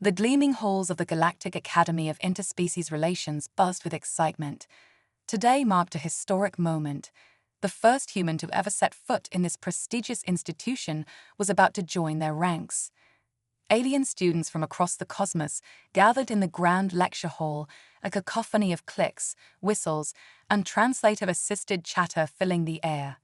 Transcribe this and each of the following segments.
The gleaming halls of the Galactic Academy of Interspecies Relations buzzed with excitement. Today marked a historic moment. The first human to ever set foot in this prestigious institution was about to join their ranks. Alien students from across the cosmos gathered in the grand lecture hall, a cacophony of clicks, whistles, and translator-assisted chatter filling the air.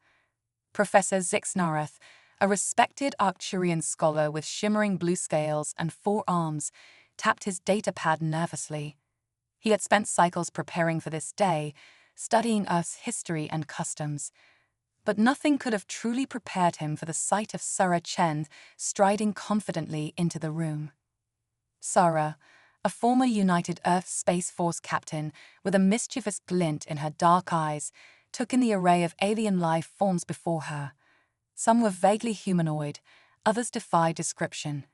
Professor Zixnarath, a respected Arcturian scholar with shimmering blue scales and 4 arms, tapped his datapad nervously. He had spent cycles preparing for this day, studying Earth's history and customs. But nothing could have truly prepared him for the sight of Sarah Chen striding confidently into the room. Sarah, a former United Earth Space Force captain with a mischievous glint in her dark eyes, took in the array of alien life forms before her. Some were vaguely humanoid, others defied description.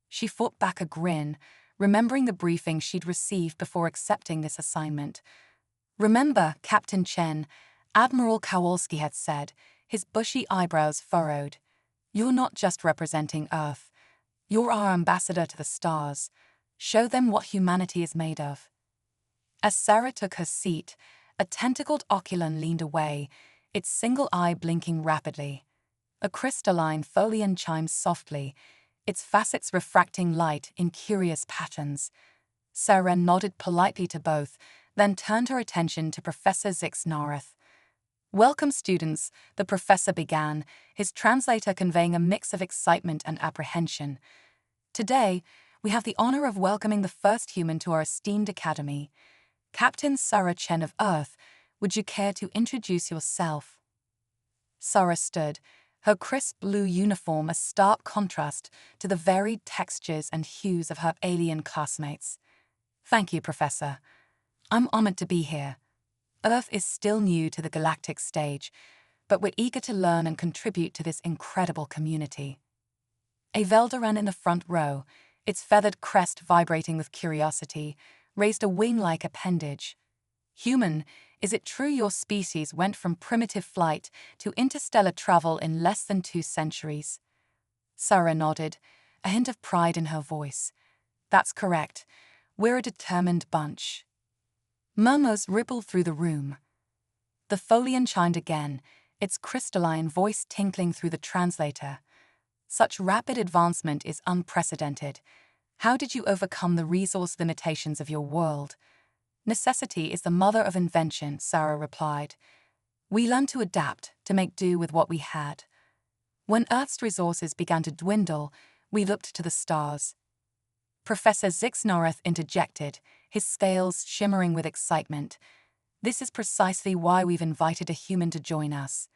She fought back a grin, remembering the briefing she'd received before accepting this assignment. "Remember, Captain Chen," Admiral Kowalski had said, his bushy eyebrows furrowed. "You're not just representing Earth. You're our ambassador to the stars. Show them what humanity is made of." As Sarah took her seat, a tentacled oculon leaned away, its single eye blinking rapidly. A crystalline folion chimed softly, its facets refracting light in curious patterns. Sarah nodded politely to both, then turned her attention to Professor Zixnarath. "Welcome, students," the professor began, his translator conveying a mix of excitement and apprehension. "Today, we have the honor of welcoming the first human to our esteemed academy. Captain Sarah Chen of Earth, would you care to introduce yourself?" Sarah stood, her crisp blue uniform a stark contrast to the varied textures and hues of her alien classmates. "Thank you, Professor. I'm honored to be here. Earth is still new to the galactic stage, but we're eager to learn and contribute to this incredible community." A Veldaran in the front row, its feathered crest vibrating with curiosity, raised a wing-like appendage. "Human, is it true your species went from primitive flight to interstellar travel in less than 2 centuries?" Sarah nodded, a hint of pride in her voice. "That's correct. We're a determined bunch." Murmurs rippled through the room. The folion chimed again, its crystalline voice tinkling through the translator. "Such rapid advancement is unprecedented. How did you overcome the resource limitations of your world?" "Necessity is the mother of invention," Sarah replied. "We learned to adapt, to make do with what we had. When Earth's resources began to dwindle, we looked to the stars." Professor Zixnarath interjected, his scales shimmering with excitement. "This is precisely why we've invited a human to join us.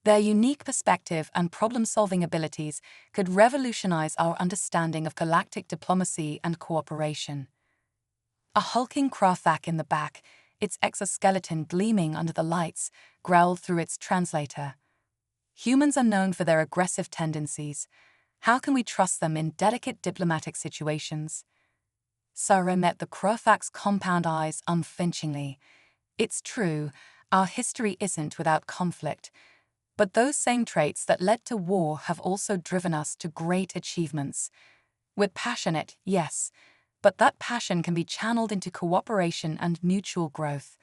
Their unique perspective and problem-solving abilities could revolutionize our understanding of galactic diplomacy and cooperation." A hulking Krafak in the back, its exoskeleton gleaming under the lights, growled through its translator. "Humans are known for their aggressive tendencies. How can we trust them in delicate diplomatic situations?" Sarah met the Krafak's compound eyes unflinchingly. "It's true, our history isn't without conflict. But those same traits that led to war have also driven us to great achievements. We're passionate, yes, but that passion can be channeled into cooperation and mutual growth."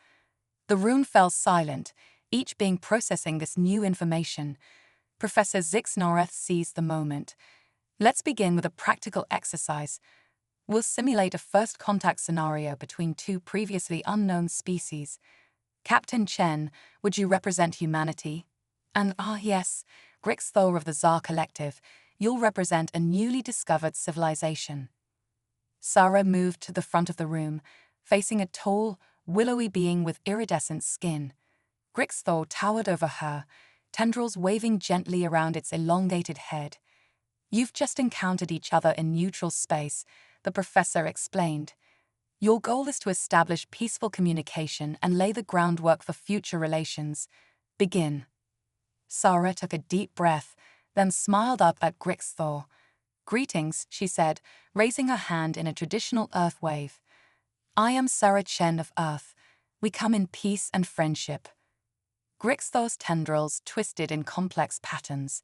The room fell silent, each being processing this new information. Professor Zixnarath seized the moment. "Let's begin with a practical exercise. We'll simulate a first contact scenario between 2 previously unknown species. Captain Chen, would you represent humanity? And yes, Grixthor of the Tsar Collective, you'll represent a newly discovered civilization." Sarah moved to the front of the room, facing a tall, willowy being with iridescent skin. Grixthor towered over her, tendrils waving gently around its elongated head. "You've just encountered each other in neutral space," the professor explained. "Your goal is to establish peaceful communication and lay the groundwork for future relations. Begin." Sarah took a deep breath, then smiled up at Grixthor. "Greetings," she said, raising her hand in a traditional Earth wave. "I am Sarah Chen of Earth. We come in peace and friendship." Grixthor's tendrils twisted in complex patterns.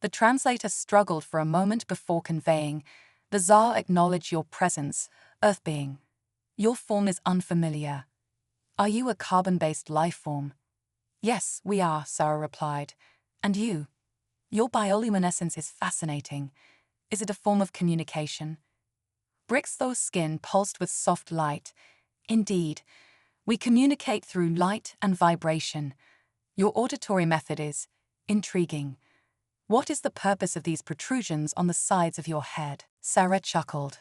The translator struggled for a moment before conveying, The Tsar acknowledged your presence, Earth being. Your form is unfamiliar. Are you a carbon-based life form? Yes, we are, Sarah replied. And you? Your bioluminescence is fascinating. Is it a form of communication? Brixthor's skin pulsed with soft light. Indeed, we communicate through light and vibration. Your auditory method is intriguing. What is the purpose of these protrusions on the sides of your head? Sarah chuckled.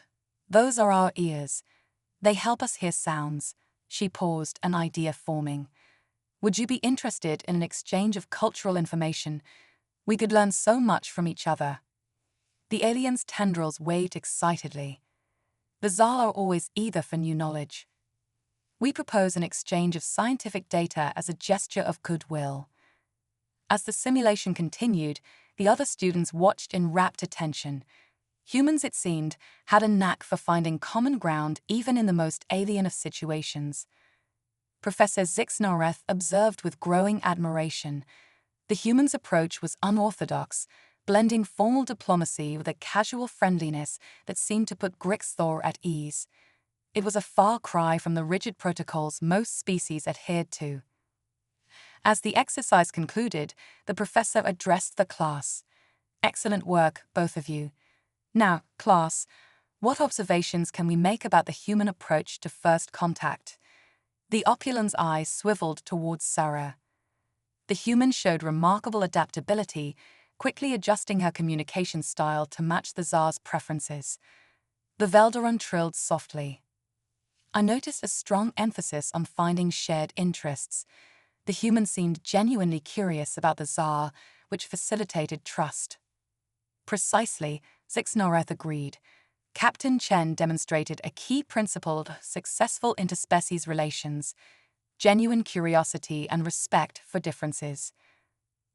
Those are our ears. They help us hear sounds. She paused, an idea forming. Would you be interested in an exchange of cultural information? We could learn so much from each other. The alien's tendrils waved excitedly. The Tsar are always eager for new knowledge. We propose an exchange of scientific data as a gesture of goodwill. As the simulation continued, the other students watched in rapt attention. Humans, it seemed, had a knack for finding common ground even in the most alien of situations. Professor Zixnareth observed with growing admiration. The humans' approach was unorthodox, blending formal diplomacy with a casual friendliness that seemed to put Grixthor at ease. It was a far cry from the rigid protocols most species adhered to. As the exercise concluded, the professor addressed the class. Excellent work, both of you. Now, class, what observations can we make about the human approach to first contact? The opulent's eyes swiveled towards Sarah. The human showed remarkable adaptability, quickly adjusting her communication style to match the Tsar's preferences. The Velderon trilled softly. I noticed a strong emphasis on finding shared interests. The human seemed genuinely curious about the Tsar, which facilitated trust. Precisely, Zixnareth agreed. Captain Chen demonstrated a key principle of successful interspecies relations: genuine curiosity and respect for differences.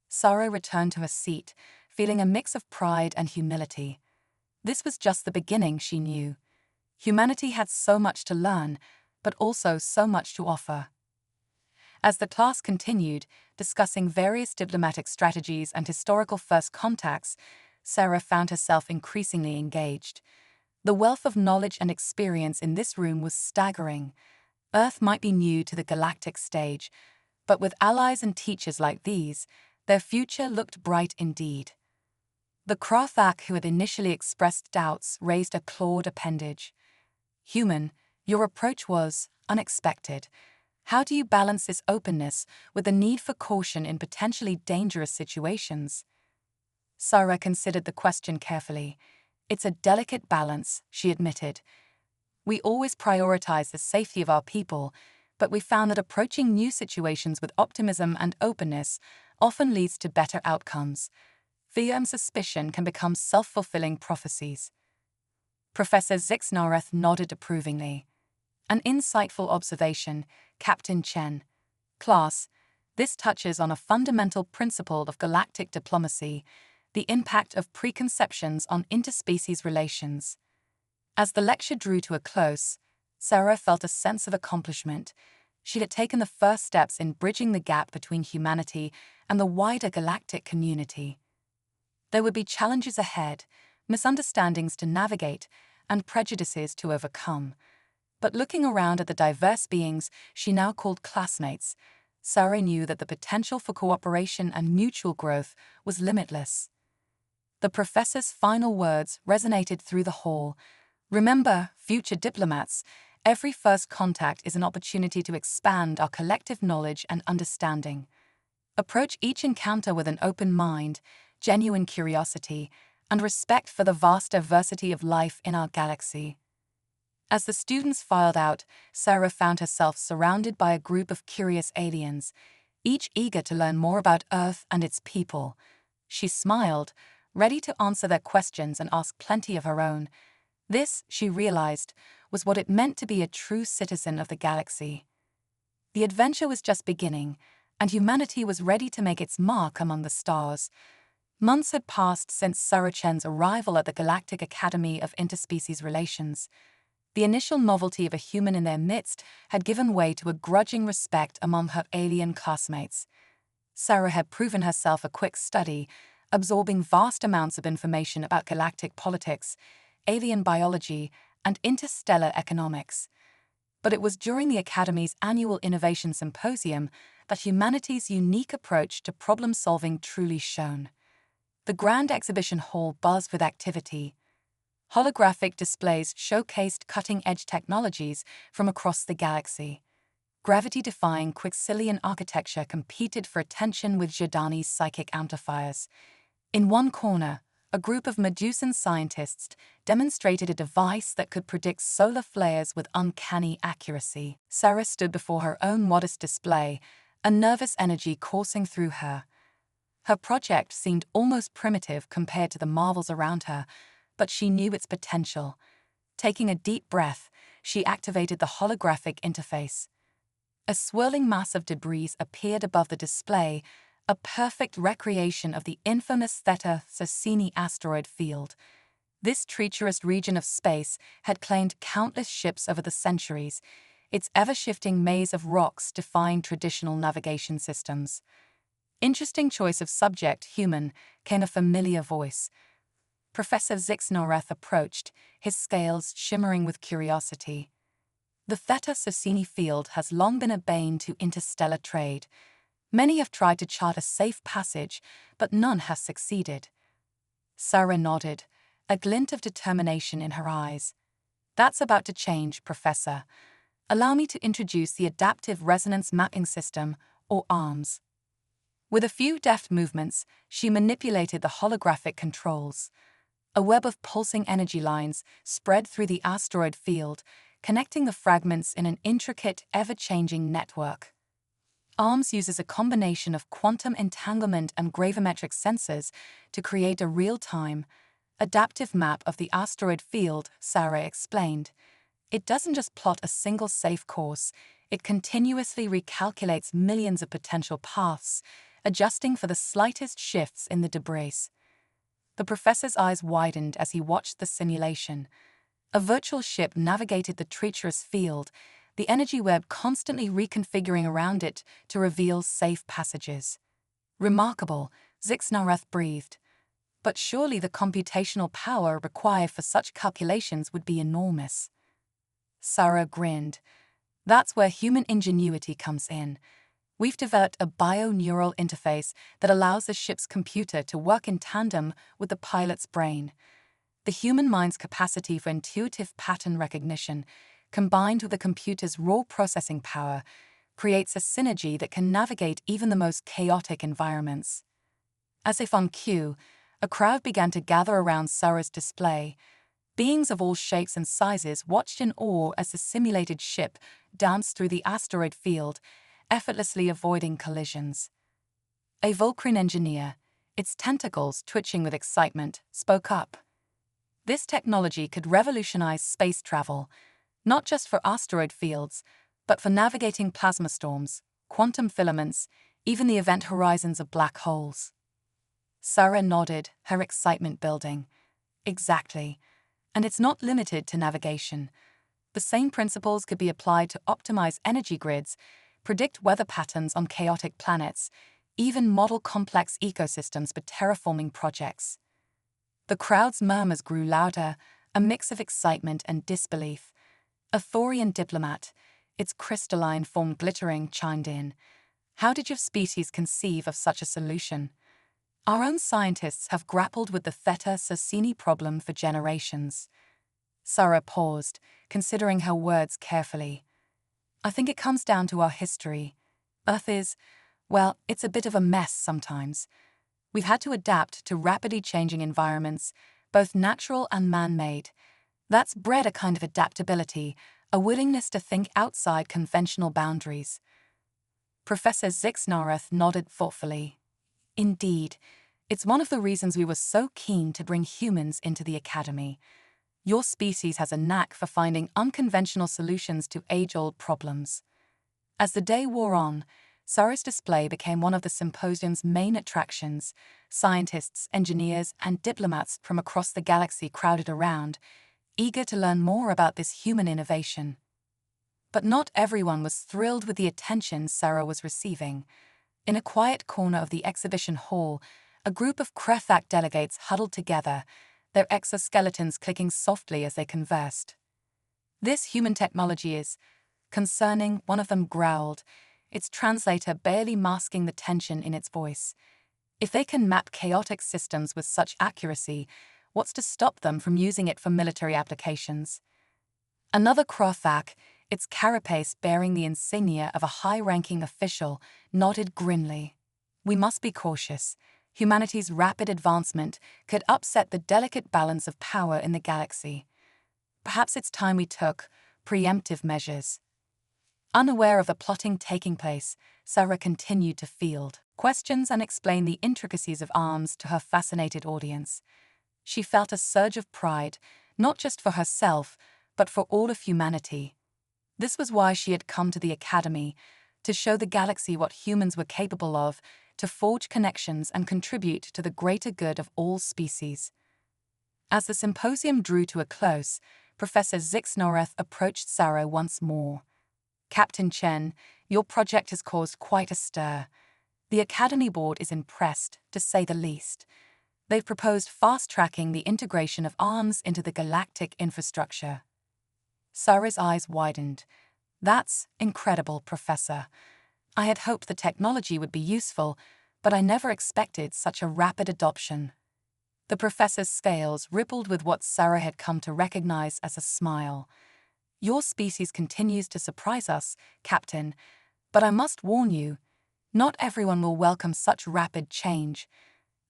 Sarah returned to her seat, feeling a mix of pride and humility. This was just the beginning, she knew. Humanity had so much to learn, but also so much to offer. As the class continued, discussing various diplomatic strategies and historical first contacts, Sarah found herself increasingly engaged. The wealth of knowledge and experience in this room was staggering. Earth might be new to the galactic stage, but with allies and teachers like these, their future looked bright indeed. The Krathak who had initially expressed doubts raised a clawed appendage. Human, your approach was unexpected. How do you balance this openness with the need for caution in potentially dangerous situations? Sarah considered the question carefully. It's a delicate balance, she admitted. We always prioritize the safety of our people, but we found that approaching new situations with optimism and openness often leads to better outcomes. Fear and suspicion can become self-fulfilling prophecies. Professor Zixnareth nodded approvingly. An insightful observation, Captain Chen. Class, this touches on a fundamental principle of galactic diplomacy: the impact of preconceptions on interspecies relations. As the lecture drew to a close, Sarah felt a sense of accomplishment. She had taken the first steps in bridging the gap between humanity and the wider galactic community. There would be challenges ahead, misunderstandings to navigate, and prejudices to overcome. But looking around at the diverse beings she now called classmates, Sarah knew that the potential for cooperation and mutual growth was limitless. The professor's final words resonated through the hall. Remember, future diplomats, every first contact is an opportunity to expand our collective knowledge and understanding. Approach each encounter with an open mind, genuine curiosity, and respect for the vast diversity of life in our galaxy. As the students filed out, Sarah found herself surrounded by a group of curious aliens, each eager to learn more about Earth and its people. She smiled, ready to answer their questions and ask plenty of her own. This, she realized, was what it meant to be a true citizen of the galaxy. The adventure was just beginning, and humanity was ready to make its mark among the stars. Months had passed since Sarah Chen's arrival at the Galactic Academy of Interspecies Relations. The initial novelty of a human in their midst had given way to a grudging respect among her alien classmates. Sarah had proven herself a quick study, absorbing vast amounts of information about galactic politics, alien biology, and interstellar economics. But it was during the Academy's annual Innovation Symposium that humanity's unique approach to problem-solving truly shone. The Grand Exhibition Hall buzzed with activity. Holographic displays showcased cutting-edge technologies from across the galaxy. Gravity-defying Quixilian architecture competed for attention with Giordani's psychic amplifiers. In one corner, a group of Medusan scientists demonstrated a device that could predict solar flares with uncanny accuracy. Sarah stood before her own modest display, a nervous energy coursing through her. Her project seemed almost primitive compared to the marvels around her, but she knew its potential. Taking a deep breath, she activated the holographic interface. A swirling mass of debris appeared above the display, a perfect recreation of the infamous Theta Cassini asteroid field. This treacherous region of space had claimed countless ships over the centuries, its ever-shifting maze of rocks defying traditional navigation systems. Interesting choice of subject, human, came a familiar voice. Professor Zixnareth approached, his scales shimmering with curiosity. The Theta Cassini field has long been a bane to interstellar trade. Many have tried to chart a safe passage, but none has succeeded. Sarah nodded, a glint of determination in her eyes. That's about to change, Professor. Allow me to introduce the Adaptive Resonance Mapping System, or ARMS. With a few deft movements, she manipulated the holographic controls. A web of pulsing energy lines spread through the asteroid field, connecting the fragments in an intricate, ever-changing network. ARMS uses a combination of quantum entanglement and gravimetric sensors to create a real-time, adaptive map of the asteroid field, Sarah explained. It doesn't just plot a single safe course, it continuously recalculates millions of potential paths, adjusting for the slightest shifts in the debris. The professor's eyes widened as he watched the simulation. A virtual ship navigated the treacherous field, the energy web constantly reconfiguring around it to reveal safe passages. Remarkable, Zixnareth breathed. But surely the computational power required for such calculations would be enormous. Sarah grinned. That's where human ingenuity comes in. We've developed a bio-neural interface that allows the ship's computer to work in tandem with the pilot's brain. The human mind's capacity for intuitive pattern recognition, combined with the computer's raw processing power, creates a synergy that can navigate even the most chaotic environments. As if on cue, a crowd began to gather around Sarah's display. Beings of all shapes and sizes watched in awe as the simulated ship danced through the asteroid field, effortlessly avoiding collisions. A Vulcan engineer, its tentacles twitching with excitement, spoke up. This technology could revolutionize space travel, not just for asteroid fields, but for navigating plasma storms, quantum filaments, even the event horizons of black holes. Sarah nodded, her excitement building. Exactly. And it's not limited to navigation. The same principles could be applied to optimize energy grids, predict weather patterns on chaotic planets, even model complex ecosystems for terraforming projects. The crowd's murmurs grew louder, a mix of excitement and disbelief. A Thorian diplomat, its crystalline form glittering, chimed in. How did your species conceive of such a solution? Our own scientists have grappled with the Theta Cassini problem for generations. Sarah paused, considering her words carefully. I think it comes down to our history. Earth is, well, it's a bit of a mess sometimes. We've had to adapt to rapidly changing environments, both natural and man-made. That's bred a kind of adaptability, a willingness to think outside conventional boundaries. Professor Zixnareth nodded thoughtfully. Indeed, it's one of the reasons we were so keen to bring humans into the Academy. Your species has a knack for finding unconventional solutions to age-old problems. As the day wore on, Sarah's display became one of the symposium's main attractions. Scientists, engineers, and diplomats from across the galaxy crowded around, eager to learn more about this human innovation. But not everyone was thrilled with the attention Sarah was receiving. In a quiet corner of the exhibition hall, a group of Krethak delegates huddled together, their exoskeletons clicking softly as they conversed. "This human technology is concerning," one of them growled, its translator barely masking the tension in its voice. "If they can map chaotic systems with such accuracy, what's to stop them from using it for military applications?" Another Krothak, its carapace bearing the insignia of a high-ranking official, nodded grimly. "We must be cautious. Humanity's rapid advancement could upset the delicate balance of power in the galaxy. Perhaps it's time we took preemptive measures." Unaware of the plotting taking place, Sarah continued to field questions and explain the intricacies of arms to her fascinated audience. She felt a surge of pride, not just for herself, but for all of humanity. This was why she had come to the Academy, to show the galaxy what humans were capable of, to forge connections and contribute to the greater good of all species. As the symposium drew to a close, Professor Zixnoreth approached Sarah once more. "Captain Chen, your project has caused quite a stir. The Academy Board is impressed, to say the least. They've proposed fast-tracking the integration of arms into the galactic infrastructure." Sarah's eyes widened. "That's incredible, Professor. I had hoped the technology would be useful, but I never expected such a rapid adoption." The professor's scales rippled with what Sarah had come to recognize as a smile. "Your species continues to surprise us, Captain, but I must warn you, not everyone will welcome such rapid change.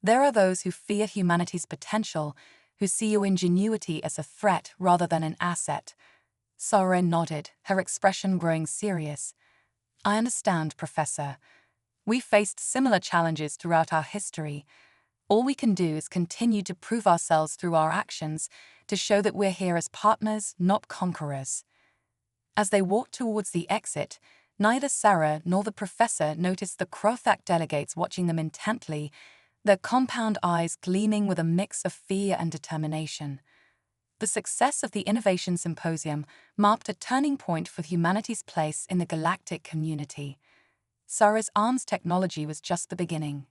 There are those who fear humanity's potential, who see your ingenuity as a threat rather than an asset." Sarah nodded, her expression growing serious. "I understand, Professor. We faced similar challenges throughout our history. All we can do is continue to prove ourselves through our actions, to show that we're here as partners, not conquerors." As they walked towards the exit, neither Sarah nor the professor noticed the Krothak delegates watching them intently, their compound eyes gleaming with a mix of fear and determination. The success of the Innovation Symposium marked a turning point for humanity's place in the galactic community. Sarah's arms technology was just the beginning.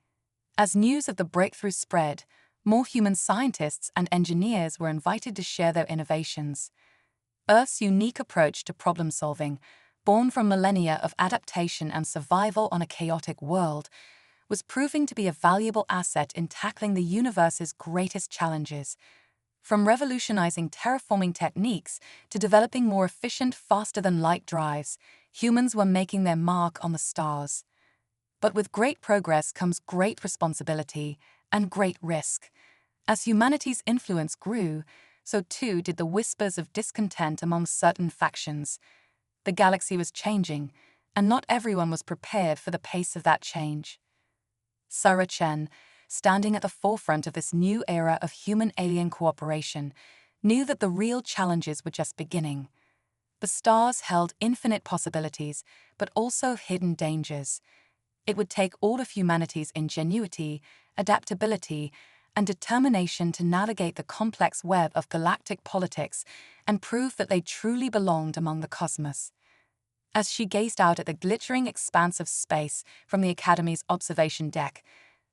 As news of the breakthrough spread, more human scientists and engineers were invited to share their innovations. Earth's unique approach to problem-solving, born from millennia of adaptation and survival on a chaotic world, was proving to be a valuable asset in tackling the universe's greatest challenges. From revolutionizing terraforming techniques to developing more efficient, faster-than-light drives, humans were making their mark on the stars. But with great progress comes great responsibility and great risk. As humanity's influence grew, so too did the whispers of discontent among certain factions. The galaxy was changing, and not everyone was prepared for the pace of that change. Sarah Chen, standing at the forefront of this new era of human-alien cooperation, knew that the real challenges were just beginning. The stars held infinite possibilities, but also hidden dangers. It would take all of humanity's ingenuity, adaptability, and determination to navigate the complex web of galactic politics and prove that they truly belonged among the cosmos. As she gazed out at the glittering expanse of space from the Academy's observation deck,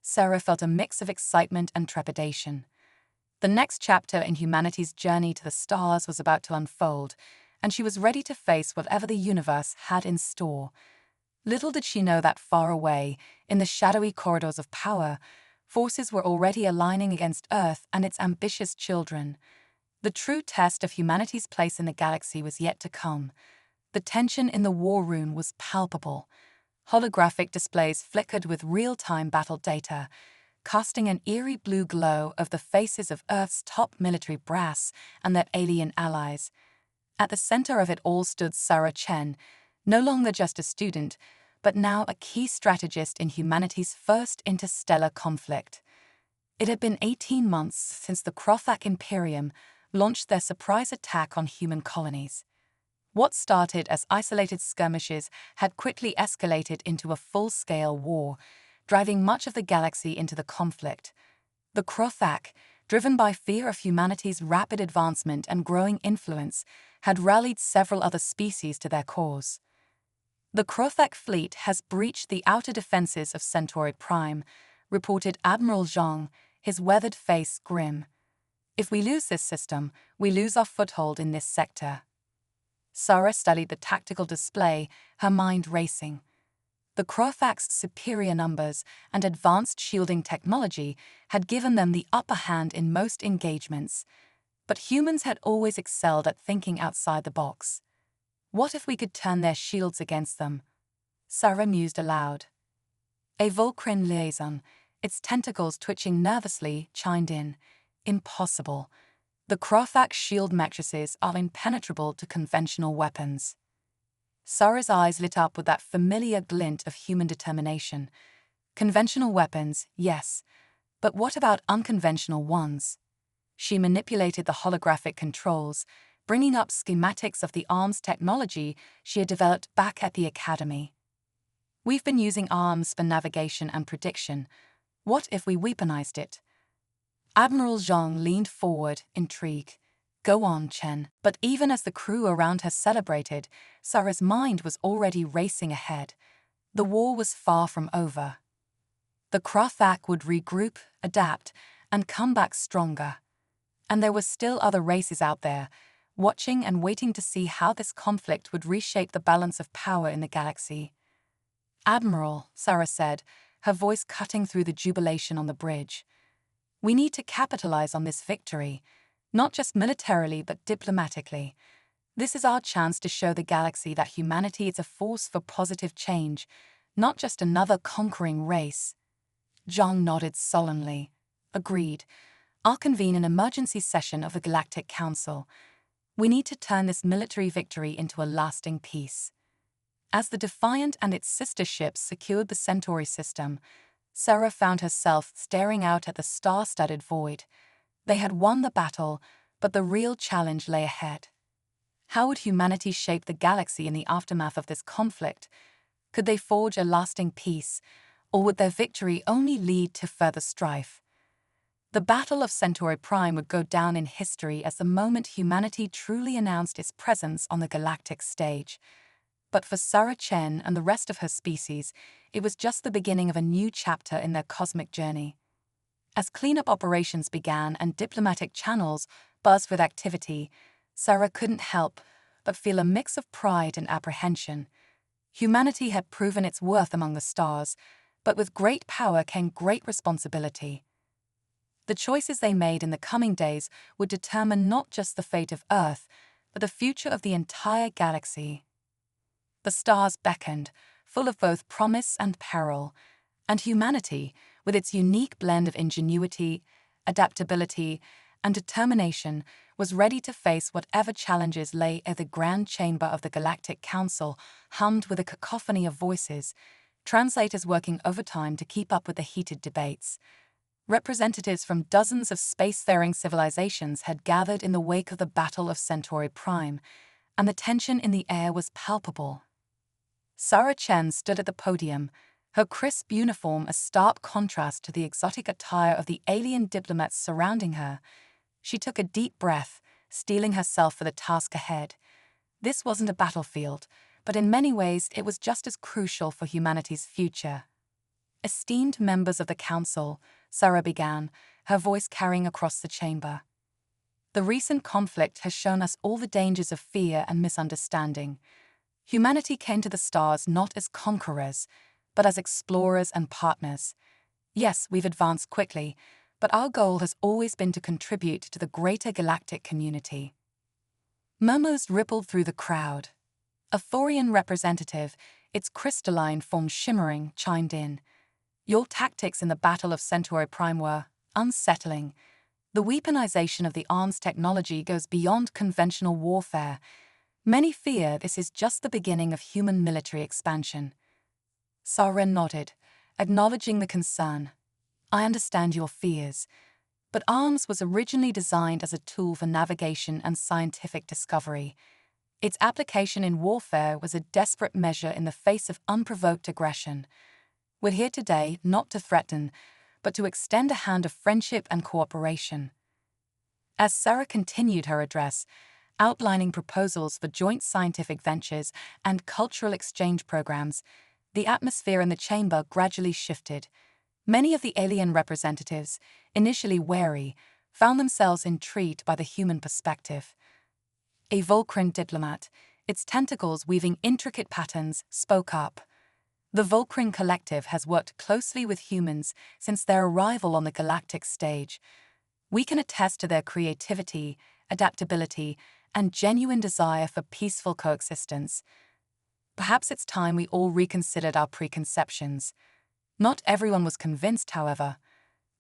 Sarah felt a mix of excitement and trepidation. The next chapter in humanity's journey to the stars was about to unfold, and she was ready to face whatever the universe had in store. Little did she know that far away, in the shadowy corridors of power, forces were already aligning against Earth and its ambitious children. The true test of humanity's place in the galaxy was yet to come. The tension in the war room was palpable. Holographic displays flickered with real-time battle data, casting an eerie blue glow of the faces of Earth's top military brass and their alien allies. At the center of it all stood Sarah Chen, no longer just a student, but now a key strategist in humanity's first interstellar conflict. It had been 18 months since the Krothak Imperium launched their surprise attack on human colonies. What started as isolated skirmishes had quickly escalated into a full-scale war, driving much of the galaxy into the conflict. The Krothak, driven by fear of humanity's rapid advancement and growing influence, had rallied several other species to their cause. "The Krothak fleet has breached the outer defenses of Centauri Prime," reported Admiral Zhang, his weathered face grim. If we lose this system, we lose our foothold in this sector. Sarah studied the tactical display, her mind racing. The Crofac's superior numbers and advanced shielding technology had given them the upper hand in most engagements, but humans had always excelled at thinking outside the box. What if we could turn their shields against them? Sarah mused aloud. A Vulcrine liaison, its tentacles twitching nervously, chimed in. Impossible. The Crofac shield matrices are impenetrable to conventional weapons. Sarah's eyes lit up with that familiar glint of human determination. Conventional weapons, yes, but what about unconventional ones? She manipulated the holographic controls, bringing up schematics of the arms technology she had developed back at the academy. We've been using arms for navigation and prediction. What if we weaponized it? Admiral Zhang leaned forward, intrigued. Go on, Chen. But even as the crew around her celebrated, Sarah's mind was already racing ahead. The war was far from over. The Crofac would regroup, adapt, and come back stronger. And there were still other races out there, watching and waiting to see how this conflict would reshape the balance of power in the galaxy. Admiral, Sarah said, her voice cutting through the jubilation on the bridge. We need to capitalize on this victory, not just militarily but diplomatically. This is our chance to show the galaxy that humanity is a force for positive change, not just another conquering race. Zhang nodded sullenly. Agreed. I'll convene an emergency session of the Galactic Council. We need to turn this military victory into a lasting peace. As the Defiant and its sister ships secured the Centauri system, Sarah found herself staring out at the star-studded void. They had won the battle, but the real challenge lay ahead. How would humanity shape the galaxy in the aftermath of this conflict? Could they forge a lasting peace, or would their victory only lead to further strife? The Battle of Centauri Prime would go down in history as the moment humanity truly announced its presence on the galactic stage. But for Sarah Chen and the rest of her species, it was just the beginning of a new chapter in their cosmic journey. As cleanup operations began and diplomatic channels buzzed with activity, Sarah couldn't help but feel a mix of pride and apprehension. Humanity had proven its worth among the stars, but with great power came great responsibility. The choices they made in the coming days would determine not just the fate of Earth, but the future of the entire galaxy. The stars beckoned, full of both promise and peril, and humanity, with its unique blend of ingenuity, adaptability, and determination, was ready to face whatever challenges lay at the grand chamber of the Galactic Council, hummed with a cacophony of voices, translators working overtime to keep up with the heated debates. Representatives from dozens of spacefaring civilizations had gathered in the wake of the Battle of Centauri Prime, and the tension in the air was palpable. Sarah Chen stood at the podium, her crisp uniform a stark contrast to the exotic attire of the alien diplomats surrounding her. She took a deep breath, steeling herself for the task ahead. This wasn't a battlefield, but in many ways it was just as crucial for humanity's future. Esteemed members of the Council, Sarah began, her voice carrying across the chamber. The recent conflict has shown us all the dangers of fear and misunderstanding. Humanity came to the stars not as conquerors, but as explorers and partners. Yes, we've advanced quickly, but our goal has always been to contribute to the greater galactic community. Murmurs rippled through the crowd. A Thorian representative, its crystalline form shimmering, chimed in. Your tactics in the Battle of Centauri Prime were unsettling. The weaponization of the arms technology goes beyond conventional warfare. Many fear this is just the beginning of human military expansion. Sarah nodded, acknowledging the concern. I understand your fears, but arms was originally designed as a tool for navigation and scientific discovery. Its application in warfare was a desperate measure in the face of unprovoked aggression. We're here today not to threaten, but to extend a hand of friendship and cooperation. As Sarah continued her address, outlining proposals for joint scientific ventures and cultural exchange programs, the atmosphere in the chamber gradually shifted. Many of the alien representatives, initially wary, found themselves intrigued by the human perspective. A Vulcan diplomat, its tentacles weaving intricate patterns, spoke up. The Vulcan Collective has worked closely with humans since their arrival on the galactic stage. We can attest to their creativity, adaptability, and genuine desire for peaceful coexistence. Perhaps it's time we all reconsidered our preconceptions. Not everyone was convinced, however.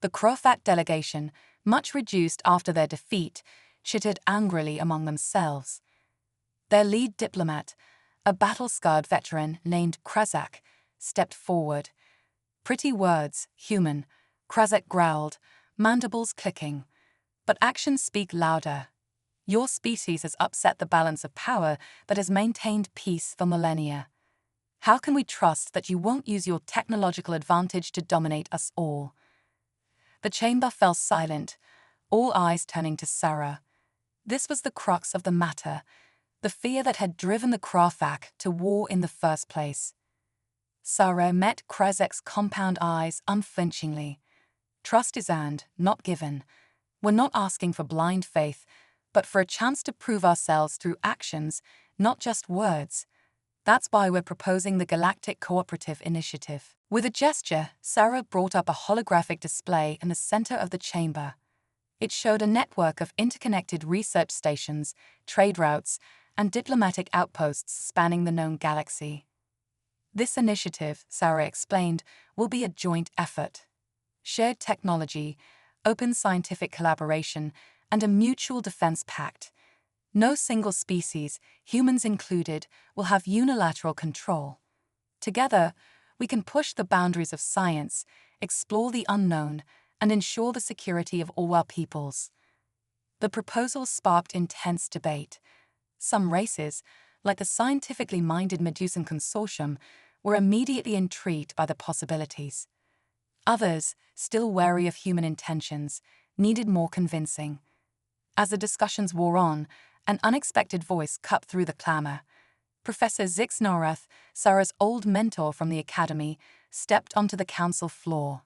The Crofat delegation, much reduced after their defeat, chittered angrily among themselves. Their lead diplomat, a battle-scarred veteran named Krazak, stepped forward. "Pretty words, human," Krazak growled, mandibles clicking. "But actions speak louder. Your species has upset the balance of power that has maintained peace for millennia. How can we trust that you won't use your technological advantage to dominate us all?" The chamber fell silent, all eyes turning to Sarah. This was the crux of the matter, the fear that had driven the Krafak to war in the first place. Sarah met Krazek's compound eyes unflinchingly. "Trust is earned, not given. We're not asking for blind faith, but for a chance to prove ourselves through actions, not just words. That's why we're proposing the Galactic Cooperative Initiative." With a gesture, Sarah brought up a holographic display in the center of the chamber. It showed a network of interconnected research stations, trade routes, and diplomatic outposts spanning the known galaxy. "This initiative," Sarah explained, "will be a joint effort. Shared technology, open scientific collaboration, and a mutual defense pact. No single species, humans included, will have unilateral control. Together, we can push the boundaries of science, explore the unknown, and ensure the security of all our peoples." The proposal sparked intense debate. Some races, like the scientifically minded Medusan Consortium, were immediately intrigued by the possibilities. Others, still wary of human intentions, needed more convincing. As the discussions wore on, an unexpected voice cut through the clamor. Professor Zixnarath, Sarah's old mentor from the academy, stepped onto the council floor.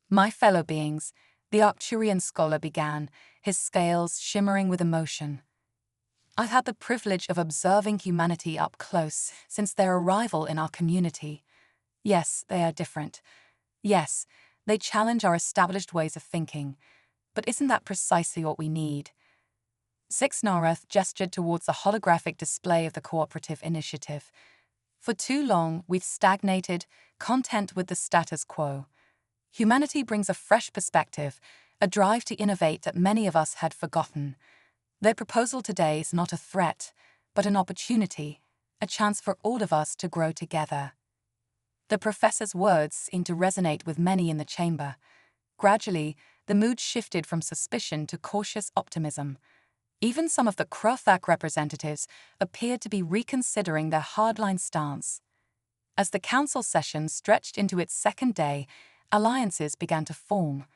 "My fellow beings," the Arcturian scholar began, his scales shimmering with emotion. "I've had the privilege of observing humanity up close since their arrival in our community. Yes, they are different. Yes, they challenge our established ways of thinking. But isn't that precisely what we need?" Zixnarath gestured towards the holographic display of the cooperative initiative. "For too long, we've stagnated, content with the status quo. Humanity brings a fresh perspective, a drive to innovate that many of us had forgotten. Their proposal today is not a threat, but an opportunity, a chance for all of us to grow together." The professor's words seemed to resonate with many in the chamber. Gradually, the mood shifted from suspicion to cautious optimism. Even some of the Krofak representatives appeared to be reconsidering their hardline stance. As the council session stretched into its second day, alliances began to form.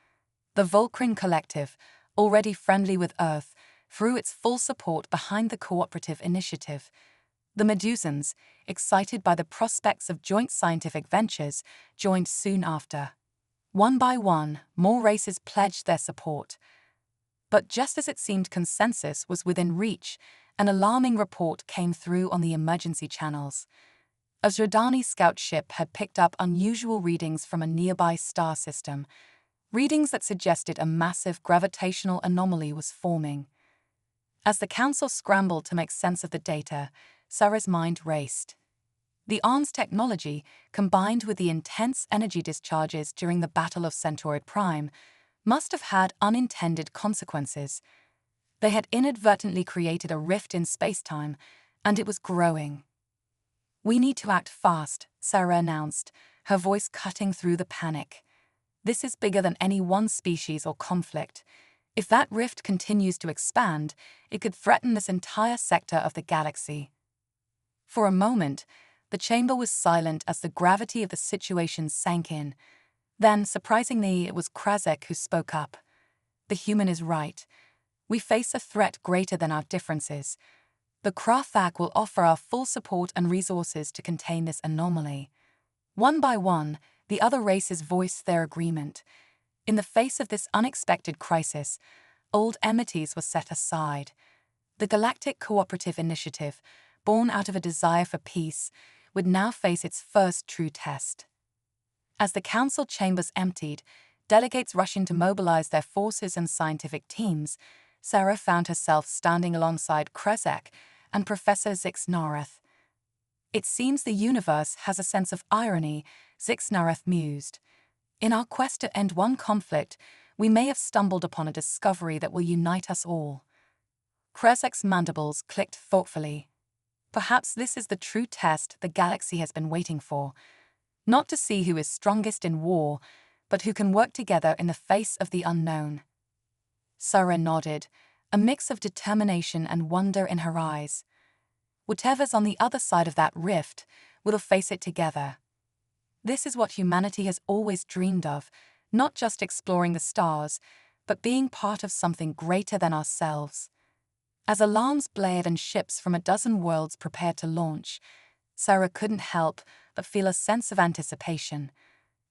The Vulcan Collective, already friendly with Earth, threw its full support behind the cooperative initiative. The Medusans, excited by the prospects of joint scientific ventures, joined soon after. One by one, more races pledged their support. But just as it seemed consensus was within reach, an alarming report came through on the emergency channels. A Zerdani scout ship had picked up unusual readings from a nearby star system, readings that suggested a massive gravitational anomaly was forming. As the council scrambled to make sense of the data, Sarah's mind raced. The arms technology, combined with the intense energy discharges during the Battle of Centauri Prime, must have had unintended consequences. They had inadvertently created a rift in spacetime, and it was growing. "We need to act fast," Sarah announced, her voice cutting through the panic. "This is bigger than any one species or conflict. If that rift continues to expand, it could threaten this entire sector of the galaxy." For a moment, the chamber was silent as the gravity of the situation sank in. Then, surprisingly, it was Krazek who spoke up. "The human is right. We face a threat greater than our differences. The Krafak will offer our full support and resources to contain this anomaly." One by one, the other races voiced their agreement. In the face of this unexpected crisis, Old enmities were set aside. The Galactic Cooperative Initiative, born out of a desire for peace, would now face its first true test. As the council chambers emptied, delegates rushing to mobilize their forces and scientific teams, Sarah found herself standing alongside Krezek and Professor Zixnareth. "It seems the universe has a sense of irony," Zixnareth mused. "In our quest to end one conflict, we may have stumbled upon a discovery that will unite us all." Krezek's mandibles clicked thoughtfully. Perhaps this is the true test the galaxy has been waiting for. Not to see who is strongest in war, but who can work together in the face of the unknown. Sarah nodded, a mix of determination and wonder in her eyes. Whatever's on the other side of that rift, we'll face it together. This is what humanity has always dreamed of, not just exploring the stars, but being part of something greater than ourselves. As alarms blared and ships from a dozen worlds prepared to launch, Sarah couldn't help but feel a sense of anticipation.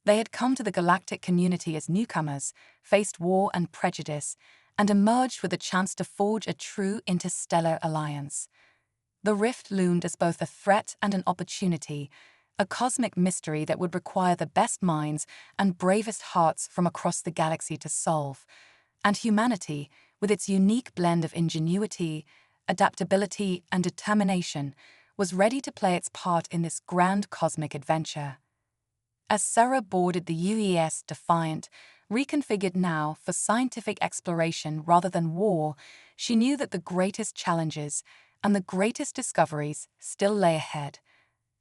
They had come to the galactic community as newcomers, faced war and prejudice, and emerged with a chance to forge a true interstellar alliance. The rift loomed as both a threat and an opportunity, a cosmic mystery that would require the best minds and bravest hearts from across the galaxy to solve. And humanity, with its unique blend of ingenuity, adaptability, and determination, was ready to play its part in this grand cosmic adventure. As Sarah boarded the UES Defiant, reconfigured now for scientific exploration rather than war, she knew that the greatest challenges and the greatest discoveries still lay ahead.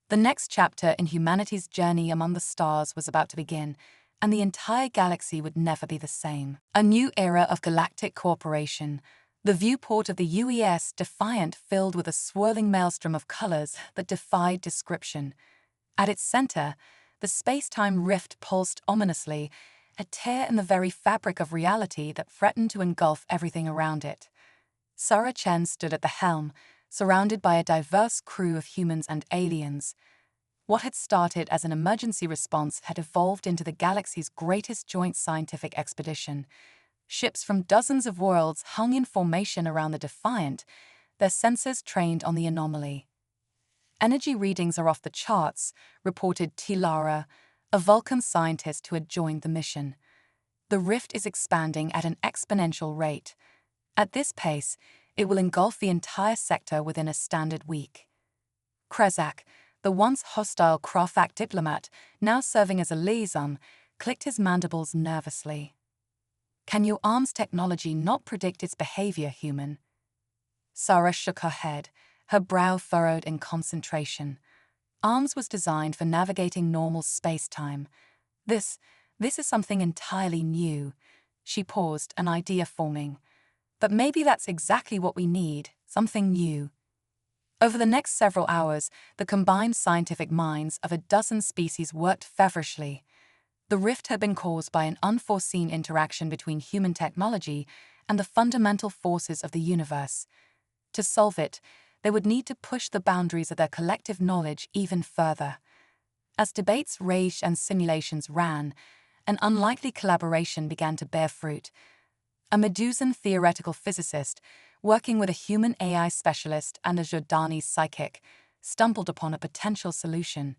The next chapter in humanity's journey among the stars was about to begin, and the entire galaxy would never be the same. A new era of galactic cooperation, the viewport of the UES Defiant filled with a swirling maelstrom of colors that defied description. At its center, the space-time rift pulsed ominously, a tear in the very fabric of reality that threatened to engulf everything around it. Sarah Chen stood at the helm, surrounded by a diverse crew of humans and aliens. What had started as an emergency response had evolved into the galaxy's greatest joint scientific expedition. Ships from dozens of worlds hung in formation around the Defiant, their sensors trained on the anomaly. "Energy readings are off the charts," reported Tilara, a Vulcan scientist who had joined the mission. "The rift is expanding at an exponential rate. At this pace, it will engulf the entire sector within a standard week." Krezak, the once hostile Krafak diplomat, now serving as a liaison, clicked his mandibles nervously. "Can your arms technology not predict its behavior, human?" Sarah shook her head, her brow furrowed in concentration. ARMS was designed for navigating normal space-time. This is something entirely new. She paused, an idea forming. But maybe that's exactly what we need, something new. Over the next several hours, the combined scientific minds of a dozen species worked feverishly. The rift had been caused by an unforeseen interaction between human technology and the fundamental forces of the universe. To solve it, they would need to push the boundaries of their collective knowledge even further. As debates raged and simulations ran, an unlikely collaboration began to bear fruit. A Medusan theoretical physicist, working with a human AI specialist and a Jordani psychic, stumbled upon a potential solution.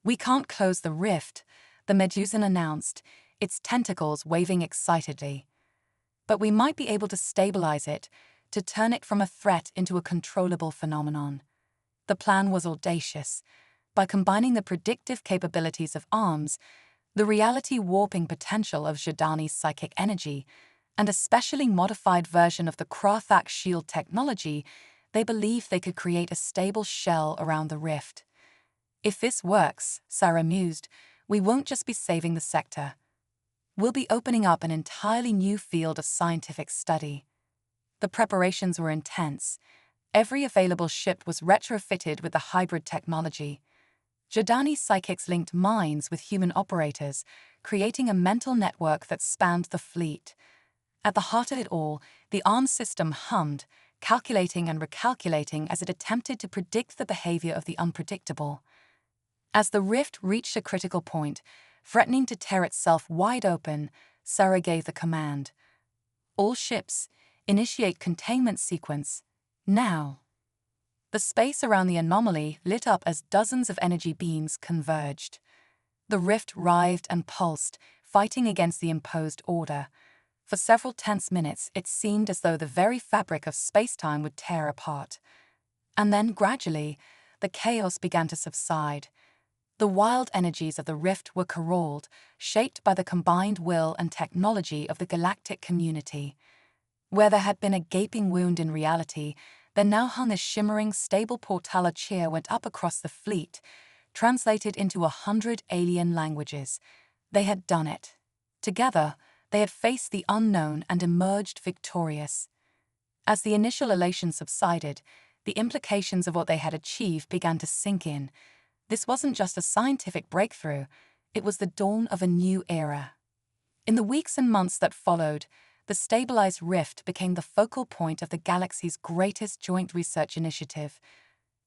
"We can't close the rift," the Medusan announced, its tentacles waving excitedly. "But we might be able to stabilize it, to turn it from a threat into a controllable phenomenon." The plan was audacious. By combining the predictive capabilities of ARMS, the reality-warping potential of Jordani's psychic energy, and a specially modified version of the Krafak shield technology, they believed they could create a stable shell around the rift. "If this works," Sarah mused, "we won't just be saving the sector. We'll be opening up an entirely new field of scientific study." The preparations were intense. Every available ship was retrofitted with the hybrid technology. Jordani psychics linked minds with human operators, creating a mental network that spanned the fleet. At the heart of it all, the ARMS system hummed, calculating and recalculating as it attempted to predict the behavior of the unpredictable. As the rift reached a critical point, threatening to tear itself wide open, Sarah gave the command. All ships, initiate containment sequence. Now. The space around the anomaly lit up as dozens of energy beams converged. The rift writhed and pulsed, fighting against the imposed order. For several tense minutes, it seemed as though the very fabric of space-time would tear apart. And then, gradually, the chaos began to subside. The wild energies of the rift were corralled, shaped by the combined will and technology of the galactic community. Where there had been a gaping wound in reality, there now hung a shimmering, stable portal. A cheer went up across the fleet, translated into 100 alien languages. They had done it. Together, they had faced the unknown and emerged victorious. As the initial elation subsided, the implications of what they had achieved began to sink in. This wasn't just a scientific breakthrough, it was the dawn of a new era. In the weeks and months that followed, the stabilized rift became the focal point of the galaxy's greatest joint research initiative.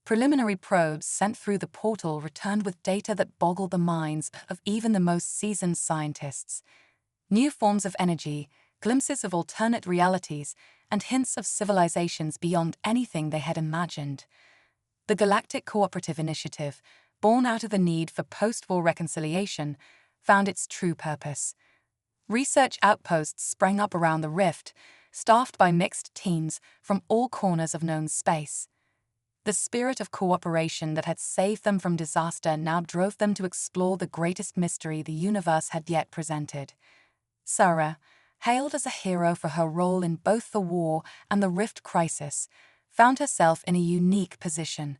Preliminary probes sent through the portal returned with data that boggled the minds of even the most seasoned scientists. New forms of energy, glimpses of alternate realities, and hints of civilizations beyond anything they had imagined. The Galactic Cooperative Initiative, born out of the need for post-war reconciliation, found its true purpose. Research outposts sprang up around the rift, staffed by mixed teams from all corners of known space. The spirit of cooperation that had saved them from disaster now drove them to explore the greatest mystery the universe had yet presented. Sarah, hailed as a hero for her role in both the war and the rift crisis, found herself in a unique position.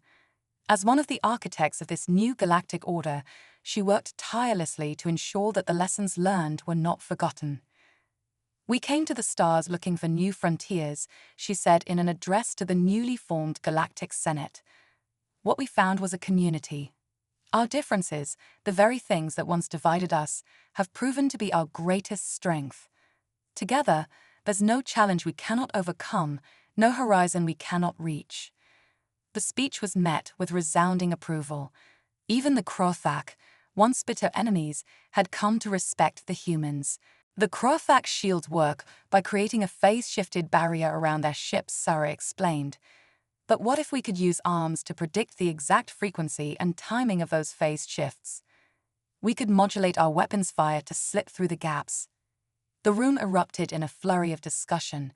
As one of the architects of this new galactic order, she worked tirelessly to ensure that the lessons learned were not forgotten. "We came to the stars looking for new frontiers," she said in an address to the newly formed Galactic Senate. "What we found was a community. Our differences, the very things that once divided us, have proven to be our greatest strength. Together, there's no challenge we cannot overcome, no horizon we cannot reach." The speech was met with resounding approval. Even the Krothak, once bitter enemies, had come to respect the humans. The Krothak shields work by creating a phase-shifted barrier around their ships, Sarah explained. But what if we could use arms to predict the exact frequency and timing of those phase shifts? We could modulate our weapons fire to slip through the gaps. The room erupted in a flurry of discussion.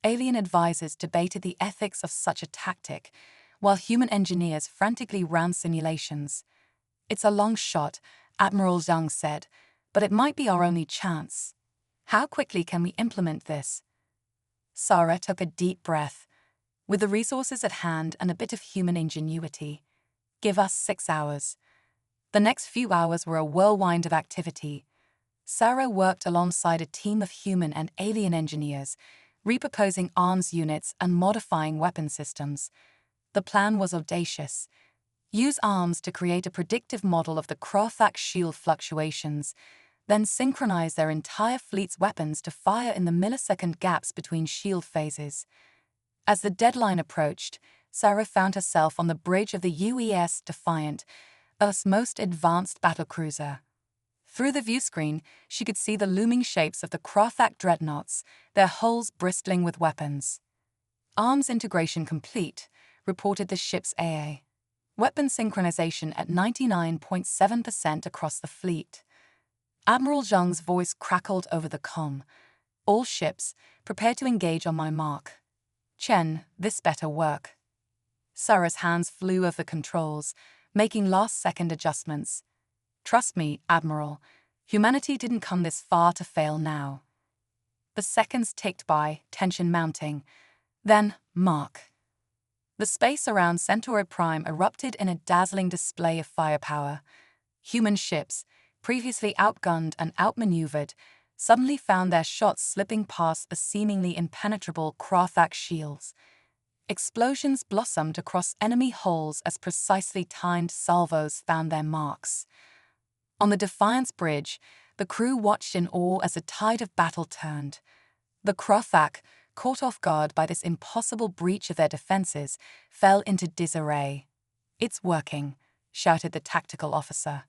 Alien advisors debated the ethics of such a tactic, while human engineers frantically ran simulations. "It's a long shot," Admiral Zhang said, "but it might be our only chance. How quickly can we implement this?" Sarah took a deep breath. "With the resources at hand and a bit of human ingenuity, give us 6 hours." The next few hours were a whirlwind of activity. Sarah worked alongside a team of human and alien engineers, reproposing arms units and modifying weapon systems. The plan was audacious. Use arms to create a predictive model of the Krothak shield fluctuations, then synchronize their entire fleet's weapons to fire in the millisecond gaps between shield phases. As the deadline approached, Sarah found herself on the bridge of the UES Defiant, Earth's most advanced battlecruiser. Through the viewscreen, she could see the looming shapes of the Krothak dreadnoughts, their hulls bristling with weapons. "Arms integration complete," reported the ship's AA. "Weapon synchronization at 99.7% across the fleet." Admiral Zhang's voice crackled over the comm. "All ships, prepare to engage on my mark. Chen, this better work." Sarah's hands flew over the controls, making last-second adjustments. "Trust me, Admiral, humanity didn't come this far to fail now." The seconds ticked by, tension mounting. Then, mark. The space around Centauri Prime erupted in a dazzling display of firepower. Human ships, previously outgunned and outmaneuvered, suddenly found their shots slipping past the seemingly impenetrable Krothak shields. Explosions blossomed across enemy hulls as precisely timed salvos found their marks. On the Defiance Bridge, the crew watched in awe as the tide of battle turned. The Krothak, caught off guard by this impossible breach of their defenses, fell into disarray. "It's working," shouted the tactical officer.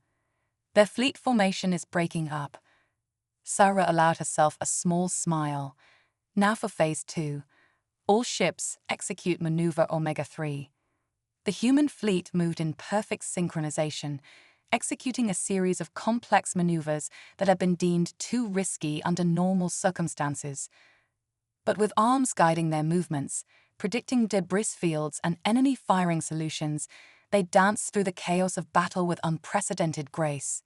"Their fleet formation is breaking up." Sarah allowed herself a small smile. Now for Phase 2. All ships execute Maneuver Omega-3. The human fleet moved in perfect synchronization, executing a series of complex maneuvers that had been deemed too risky under normal circumstances. But with arms guiding their movements, predicting debris fields and enemy firing solutions, they danced through the chaos of battle with unprecedented grace.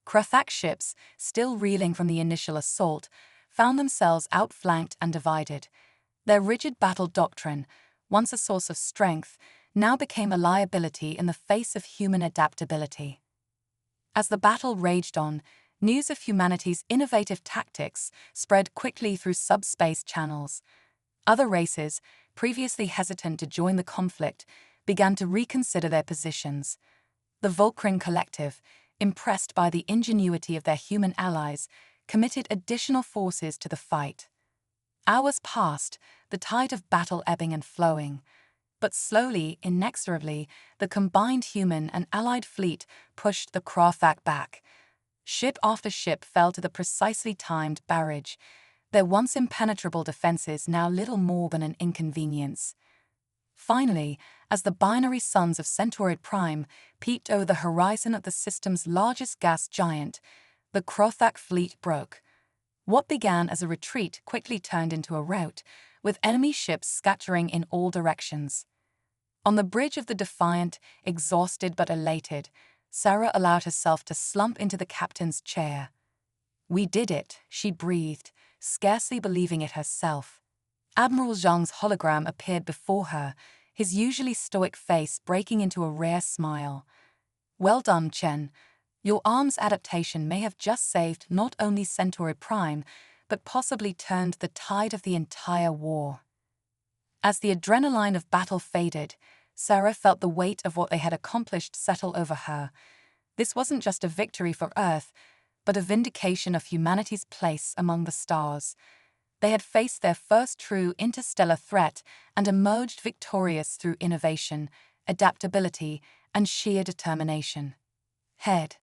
Kr'thak ships, still reeling from the initial assault, found themselves outflanked and divided. Their rigid battle doctrine, once a source of strength, now became a liability in the face of human adaptability. As the battle raged on, news of humanity's innovative tactics spread quickly through subspace channels. Other races, previously hesitant to join the conflict, began to reconsider their positions. The Volcrin Collective, impressed by the ingenuity of their human allies, committed additional forces to the fight. Hours passed, the tide of battle ebbing and flowing. But slowly, inexorably, the combined human and allied fleet pushed the Kr'thak back. Ship after ship fell to the precisely timed barrage, their once impenetrable defenses now little more than an inconvenience. Finally, as the binary suns of Centauri Prime peeped over the horizon of the system's largest gas giant, the Kr'thak fleet broke. What began as a retreat quickly turned into a rout, with enemy ships scattering in all directions. On the bridge of the Defiant, exhausted but elated, Sarah allowed herself to slump into the captain's chair. "We did it," she breathed, scarcely believing it herself. Admiral Zhang's hologram appeared before her, his usually stoic face breaking into a rare smile. "Well done, Chen. Your arms adaptation may have just saved not only Centauri Prime, but possibly turned the tide of the entire war." As the adrenaline of battle faded, Sarah felt the weight of what they had accomplished settle over her. This wasn't just a victory for Earth, but a vindication of humanity's place among the stars. They had faced their first true interstellar threat and emerged victorious through innovation, adaptability, and sheer determination. Head.